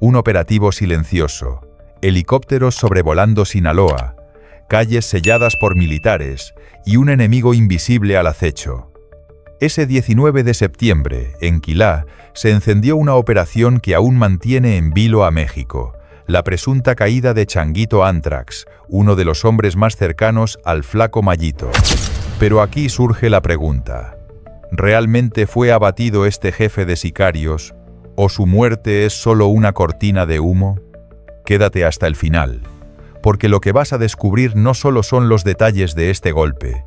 Un operativo silencioso, helicópteros sobrevolando Sinaloa, calles selladas por militares y un enemigo invisible al acecho. Ese 19 de septiembre, en Quilá, se encendió una operación que aún mantiene en vilo a México, la presunta caída de Changuito Antrax, uno de los hombres más cercanos al Flaco Mayito. Pero aquí surge la pregunta: ¿realmente fue abatido este jefe de sicarios, o su muerte es solo una cortina de humo? Quédate hasta el final, porque lo que vas a descubrir no solo son los detalles de este golpe,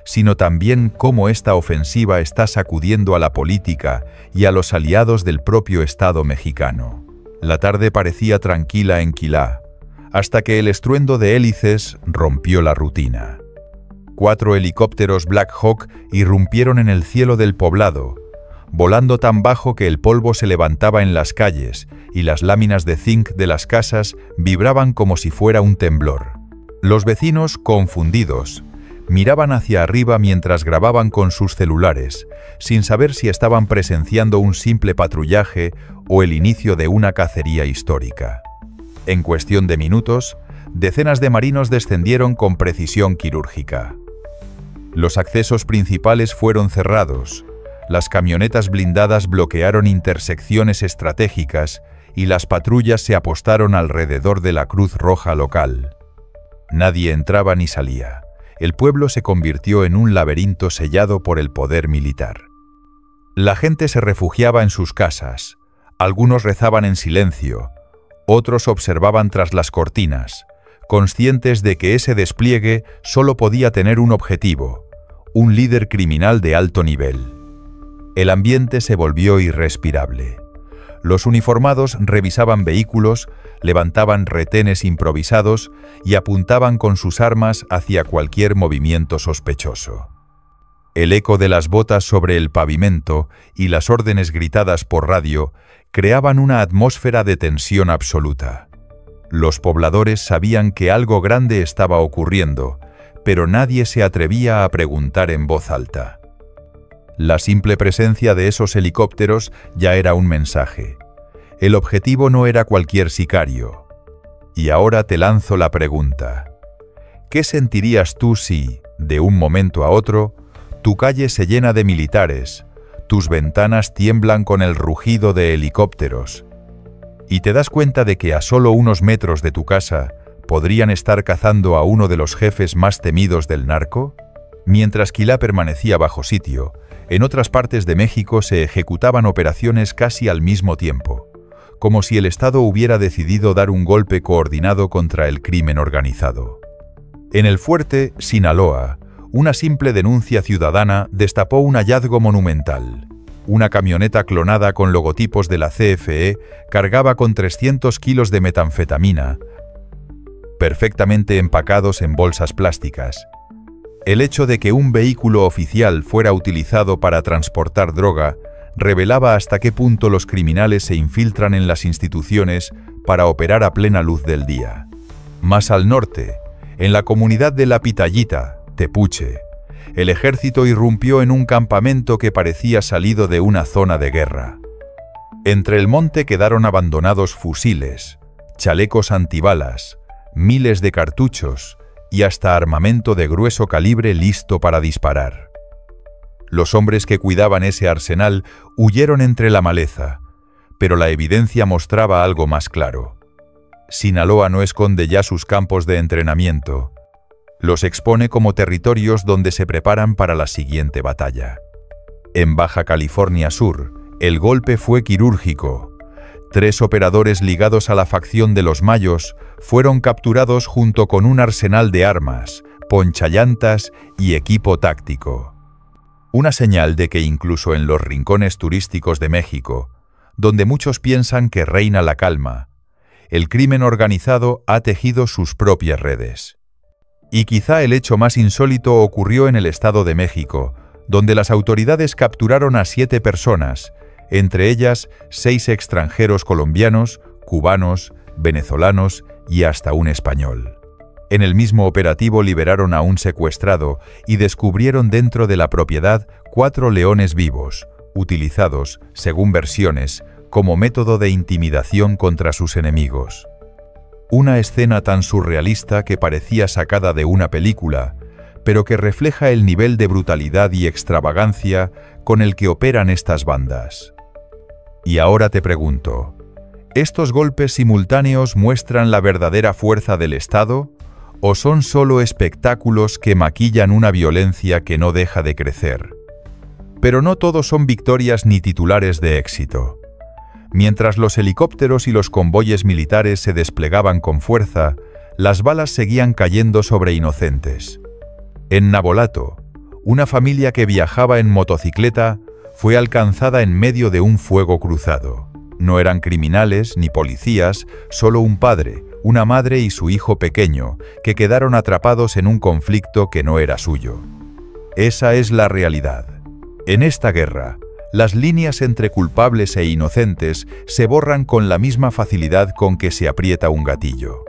sino también cómo esta ofensiva está sacudiendo a la política y a los aliados del propio Estado mexicano. La tarde parecía tranquila en Quilá, hasta que el estruendo de hélices rompió la rutina. 4 helicópteros Black Hawk irrumpieron en el cielo del poblado, volando tan bajo que el polvo se levantaba en las calles y las láminas de zinc de las casas vibraban como si fuera un temblor. Los vecinos, confundidos, miraban hacia arriba mientras grababan con sus celulares, sin saber si estaban presenciando un simple patrullaje o el inicio de una cacería histórica. En cuestión de minutos, decenas de marinos descendieron con precisión quirúrgica. Los accesos principales fueron cerrados, las camionetas blindadas bloquearon intersecciones estratégicas y las patrullas se apostaron alrededor de la Cruz Roja local. Nadie entraba ni salía. El pueblo se convirtió en un laberinto sellado por el poder militar. La gente se refugiaba en sus casas, algunos rezaban en silencio, otros observaban tras las cortinas, conscientes de que ese despliegue solo podía tener un objetivo: un líder criminal de alto nivel. El ambiente se volvió irrespirable. Los uniformados revisaban vehículos, levantaban retenes improvisados y apuntaban con sus armas hacia cualquier movimiento sospechoso. El eco de las botas sobre el pavimento y las órdenes gritadas por radio creaban una atmósfera de tensión absoluta. Los pobladores sabían que algo grande estaba ocurriendo, pero nadie se atrevía a preguntar en voz alta. La simple presencia de esos helicópteros ya era un mensaje. El objetivo no era cualquier sicario. Y ahora te lanzo la pregunta: ¿qué sentirías tú si, de un momento a otro, tu calle se llena de militares, tus ventanas tiemblan con el rugido de helicópteros, y te das cuenta de que a solo unos metros de tu casa podrían estar cazando a uno de los jefes más temidos del narco? Mientras Quilá permanecía bajo sitio, en otras partes de México se ejecutaban operaciones casi al mismo tiempo, como si el Estado hubiera decidido dar un golpe coordinado contra el crimen organizado. En el fuerte, Sinaloa, una simple denuncia ciudadana destapó un hallazgo monumental. Una camioneta clonada con logotipos de la CFE cargaba con 300 kilos de metanfetamina, perfectamente empacados en bolsas plásticas. El hecho de que un vehículo oficial fuera utilizado para transportar droga revelaba hasta qué punto los criminales se infiltran en las instituciones para operar a plena luz del día. Más al norte, en la comunidad de La Pitayita, Tepuche, el ejército irrumpió en un campamento que parecía salido de una zona de guerra. Entre el monte quedaron abandonados fusiles, chalecos antibalas, miles de cartuchos y hasta armamento de grueso calibre listo para disparar. Los hombres que cuidaban ese arsenal huyeron entre la maleza, pero la evidencia mostraba algo más claro. Sinaloa no esconde ya sus campos de entrenamiento, los expone como territorios donde se preparan para la siguiente batalla. En Baja California Sur, el golpe fue quirúrgico. 3 operadores ligados a la facción de los Mayos fueron capturados junto con un arsenal de armas, ponchallantas y equipo táctico. Una señal de que incluso en los rincones turísticos de México, donde muchos piensan que reina la calma, el crimen organizado ha tejido sus propias redes. Y quizá el hecho más insólito ocurrió en el Estado de México, donde las autoridades capturaron a 7 personas, entre ellas 6 extranjeros colombianos, cubanos, venezolanos y hasta un español. En el mismo operativo liberaron a un secuestrado y descubrieron dentro de la propiedad 4 leones vivos, utilizados, según versiones, como método de intimidación contra sus enemigos. Una escena tan surrealista que parecía sacada de una película, pero que refleja el nivel de brutalidad y extravagancia con el que operan estas bandas. Y ahora te pregunto, ¿estos golpes simultáneos muestran la verdadera fuerza del Estado o son solo espectáculos que maquillan una violencia que no deja de crecer? Pero no todos son victorias ni titulares de éxito. Mientras los helicópteros y los convoyes militares se desplegaban con fuerza, las balas seguían cayendo sobre inocentes. En Navolato, una familia que viajaba en motocicleta fue alcanzada en medio de un fuego cruzado. No eran criminales ni policías, solo un padre, una madre y su hijo pequeño, que quedaron atrapados en un conflicto que no era suyo. Esa es la realidad. En esta guerra, las líneas entre culpables e inocentes se borran con la misma facilidad con que se aprieta un gatillo.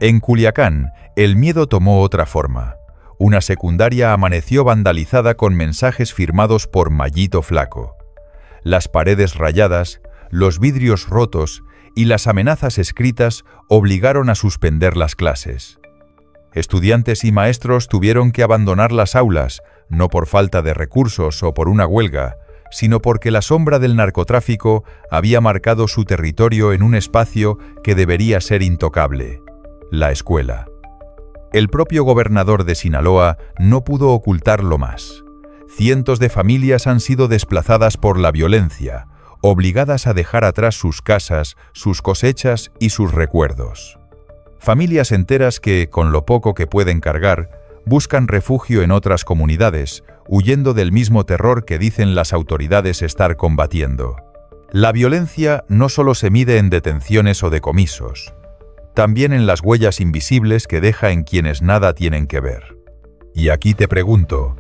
En Culiacán, el miedo tomó otra forma. Una secundaria amaneció vandalizada con mensajes firmados por Mayito Flaco. Las paredes rayadas, los vidrios rotos y las amenazas escritas obligaron a suspender las clases. Estudiantes y maestros tuvieron que abandonar las aulas, no por falta de recursos o por una huelga, sino porque la sombra del narcotráfico había marcado su territorio en un espacio que debería ser intocable: la escuela. El propio gobernador de Sinaloa no pudo ocultarlo más. Cientos de familias han sido desplazadas por la violencia, obligadas a dejar atrás sus casas, sus cosechas y sus recuerdos. Familias enteras que, con lo poco que pueden cargar, buscan refugio en otras comunidades, huyendo del mismo terror que dicen las autoridades estar combatiendo. La violencia no solo se mide en detenciones o decomisos, también en las huellas invisibles que deja en quienes nada tienen que ver. Y aquí te pregunto,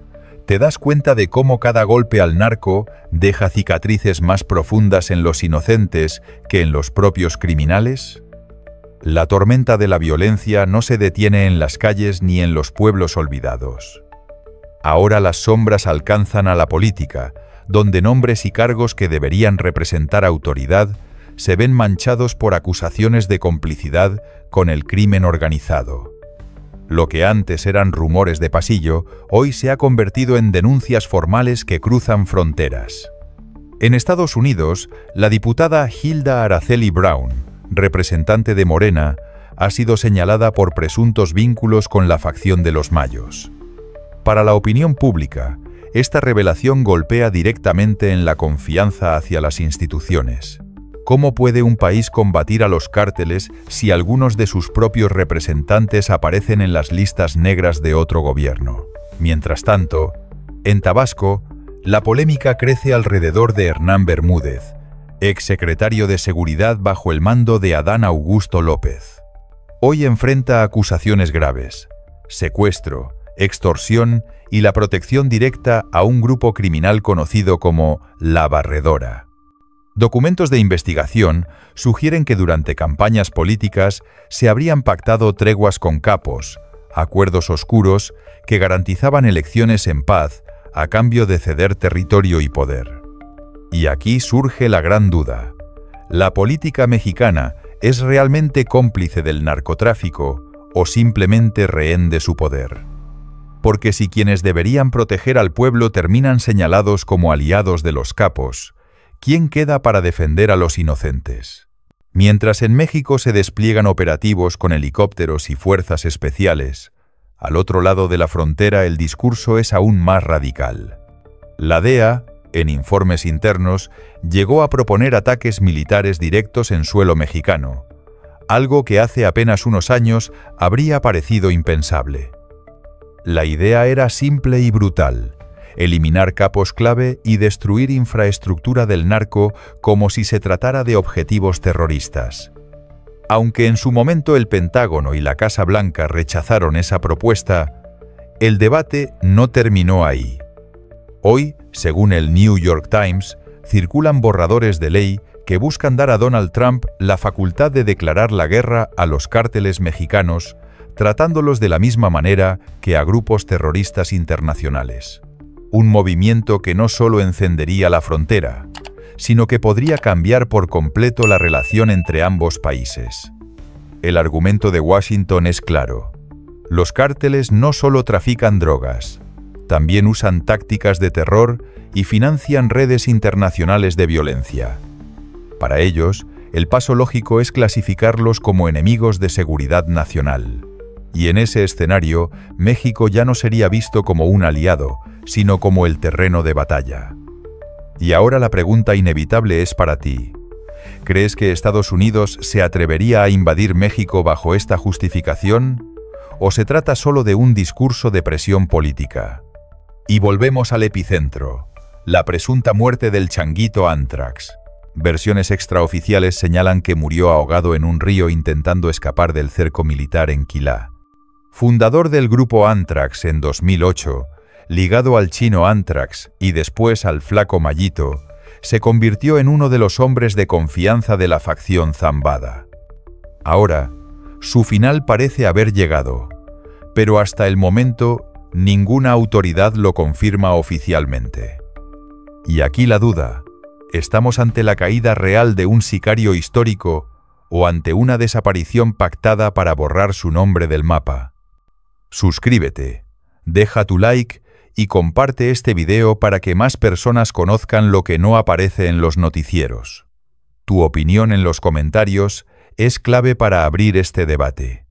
¿te das cuenta de cómo cada golpe al narco deja cicatrices más profundas en los inocentes que en los propios criminales? La tormenta de la violencia no se detiene en las calles ni en los pueblos olvidados. Ahora las sombras alcanzan a la política, donde nombres y cargos que deberían representar autoridad se ven manchados por acusaciones de complicidad con el crimen organizado. Lo que antes eran rumores de pasillo, hoy se ha convertido en denuncias formales que cruzan fronteras. En Estados Unidos, la diputada Hilda Araceli Brown, representante de Morena, ha sido señalada por presuntos vínculos con la facción de los Mayos. Para la opinión pública, esta revelación golpea directamente en la confianza hacia las instituciones. ¿Cómo puede un país combatir a los cárteles si algunos de sus propios representantes aparecen en las listas negras de otro gobierno? Mientras tanto, en Tabasco, la polémica crece alrededor de Hernán Bermúdez, exsecretario de Seguridad bajo el mando de Adán Augusto López. Hoy enfrenta acusaciones graves: secuestro, extorsión y la protección directa a un grupo criminal conocido como La Barredora. Documentos de investigación sugieren que durante campañas políticas se habrían pactado treguas con capos, acuerdos oscuros que garantizaban elecciones en paz a cambio de ceder territorio y poder. Y aquí surge la gran duda: ¿la política mexicana es realmente cómplice del narcotráfico o simplemente rehén de su poder? Porque si quienes deberían proteger al pueblo terminan señalados como aliados de los capos, ¿quién queda para defender a los inocentes? Mientras en México se despliegan operativos con helicópteros y fuerzas especiales, al otro lado de la frontera el discurso es aún más radical. La DEA, en informes internos, llegó a proponer ataques militares directos en suelo mexicano, algo que hace apenas unos años habría parecido impensable. La idea era simple y brutal: eliminar capos clave y destruir infraestructura del narco como si se tratara de objetivos terroristas. Aunque en su momento el Pentágono y la Casa Blanca rechazaron esa propuesta, el debate no terminó ahí. Hoy, según el New York Times, circulan borradores de ley que buscan dar a Donald Trump la facultad de declarar la guerra a los cárteles mexicanos, tratándolos de la misma manera que a grupos terroristas internacionales. Un movimiento que no solo encendería la frontera, sino que podría cambiar por completo la relación entre ambos países. El argumento de Washington es claro. Los cárteles no solo trafican drogas, también usan tácticas de terror y financian redes internacionales de violencia. Para ellos, el paso lógico es clasificarlos como enemigos de seguridad nacional. Y en ese escenario, México ya no sería visto como un aliado, sino como el terreno de batalla. Y ahora la pregunta inevitable es para ti. ¿Crees que Estados Unidos se atrevería a invadir México bajo esta justificación? ¿O se trata solo de un discurso de presión política? Y volvemos al epicentro, la presunta muerte del changuito Anthrax. Versiones extraoficiales señalan que murió ahogado en un río intentando escapar del cerco militar en Quilá. Fundador del grupo Anthrax en 2008, ligado al chino Anthrax y después al flaco Mayito, se convirtió en uno de los hombres de confianza de la facción Zambada. Ahora, su final parece haber llegado, pero hasta el momento ninguna autoridad lo confirma oficialmente. Y aquí la duda. ¿Estamos ante la caída real de un sicario histórico o ante una desaparición pactada para borrar su nombre del mapa? Suscríbete, deja tu like y comparte este video para que más personas conozcan lo que no aparece en los noticieros. Tu opinión en los comentarios es clave para abrir este debate.